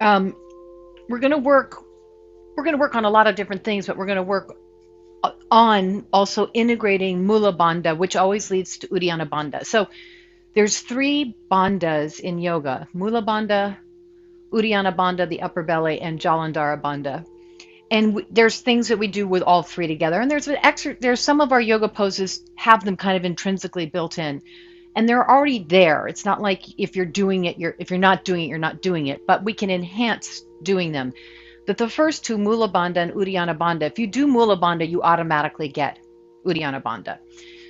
Um, we're going to work. We're going to work on a lot of different things, but we're going to work on also integrating Mulabandha, which always leads to Uddiyana Bandha. So there's three bandhas in yoga: Mulabandha, Uddiyana Bandha, the upper belly, and Jalandhara Bandha. And there's things that we do with all three together. And there's some of our yoga poses have them kind of intrinsically built in, and they're already there. It's not like if you're doing it, if you're not doing it, you're not doing it. But we can enhance doing them. But the first two, Mula Bandha and Uddiyana Bandha, if you do Mula Bandha, you automatically get Uddiyana Bandha.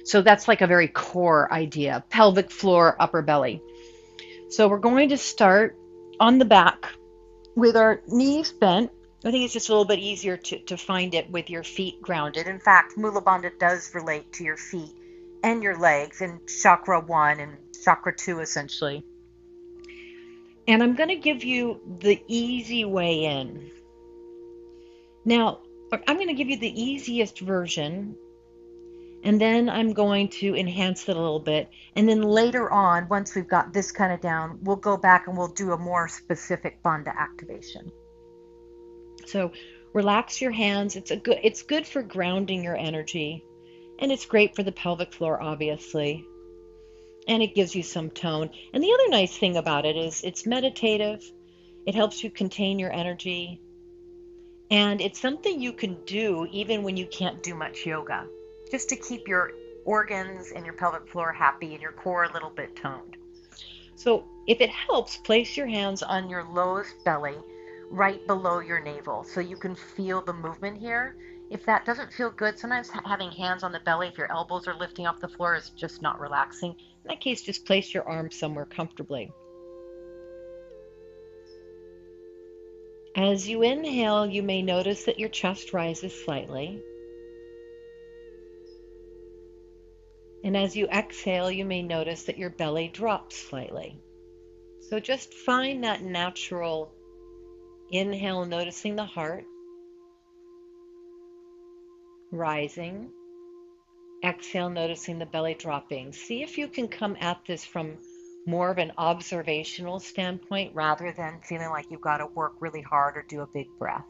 So that's like a very core idea: pelvic floor, upper belly. So we're going to start on the back with our knees bent. I think it's just a little bit easier to find it with your feet grounded. In fact, Mula Bandha does relate to your feet and your legs in chakra 1 and chakra 2, essentially. And I'm going to give you the easy way in. Now, I'm going to give you the easiest version, and then I'm going to enhance it a little bit. And then later on, once we've got this kind of down, we'll go back and we'll do a more specific bandha activation. So relax your hands. It's good for grounding your energy, and it's great for the pelvic floor, obviously. And it gives you some tone. And the other nice thing about it is it's meditative. It helps you contain your energy. And it's something you can do even when you can't do much yoga, just to keep your organs and your pelvic floor happy and your core a little bit toned. So if it helps, place your hands on your lowest belly right below your navel so you can feel the movement here. If that doesn't feel good, sometimes having hands on the belly, if your elbows are lifting off the floor, is just not relaxing. In that case, just place your arms somewhere comfortably. As you inhale, you may notice that your chest rises slightly. And as you exhale, you may notice that your belly drops slightly. So just find that natural inhale, noticing the heart rising. Exhale, noticing the belly dropping. See if you can come at this from more of an observational standpoint rather than feeling like you've got to work really hard or do a big breath.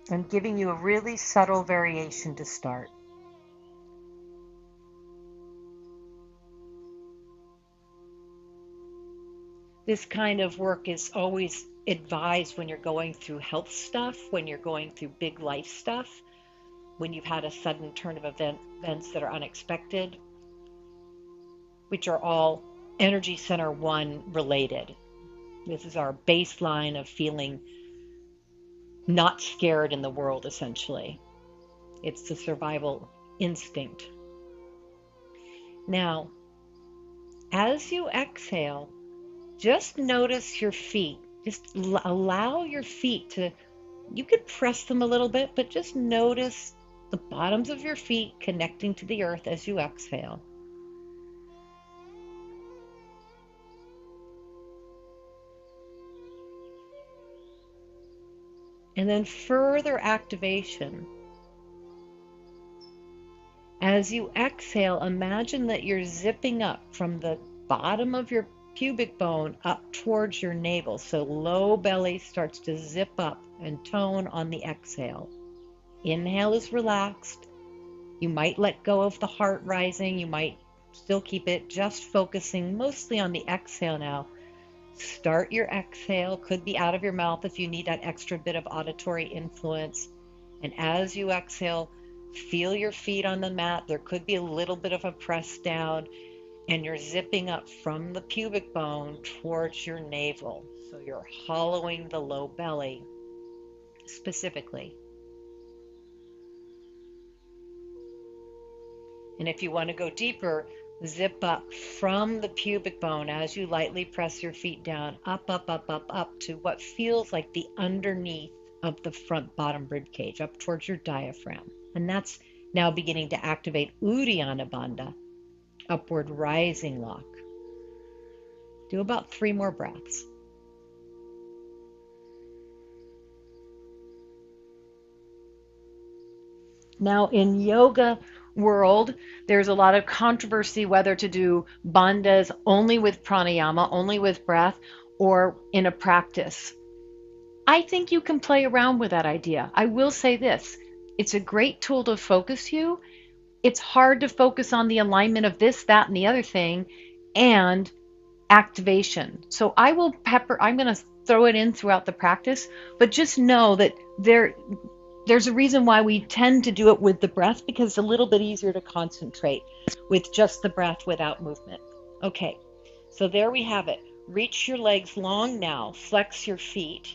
And giving you a really subtle variation to start. This kind of work is always advised when you're going through health stuff, when you're going through big life stuff, when you've had a sudden turn of events that are unexpected, which are all energy center 1 related. This is our baseline of feeling not scared in the world, essentially. It's the survival instinct. Now, as you exhale, just notice your feet. Just allow your feet to, you could press them a little bit, but just notice the bottoms of your feet connecting to the earth as you exhale. And then further activation. As you exhale, imagine that you're zipping up from the bottom of your pubic bone up towards your navel. So low belly starts to zip up and tone on the exhale. Inhale is relaxed. You might let go of the heart rising. You might still keep it just focusing mostly on the exhale now. Start your exhale. Could be out of your mouth if you need that extra bit of auditory influence. And as you exhale, feel your feet on the mat. There could be a little bit of a press down, and you're zipping up from the pubic bone towards your navel. So you're hollowing the low belly specifically. And if you want to go deeper, zip up from the pubic bone as you lightly press your feet down, up, up, up, up, up to what feels like the underneath of the front bottom rib cage, up towards your diaphragm. And that's now beginning to activate Uddiyana Bandha, upward rising lock. Do about 3 more breaths. Now in yoga, world, there's a lot of controversy whether to do bandhas only with pranayama, only with breath, or in a practice. I think you can play around with that idea. I will say this, it's a great tool to focus you. It's hard to focus on the alignment of this, that, and the other thing, and activation. So I'm going to throw it in throughout the practice, but just know that there's a reason why we tend to do it with the breath, because it's a little bit easier to concentrate with just the breath without movement. Okay, so there we have it. Reach your legs long now, flex your feet.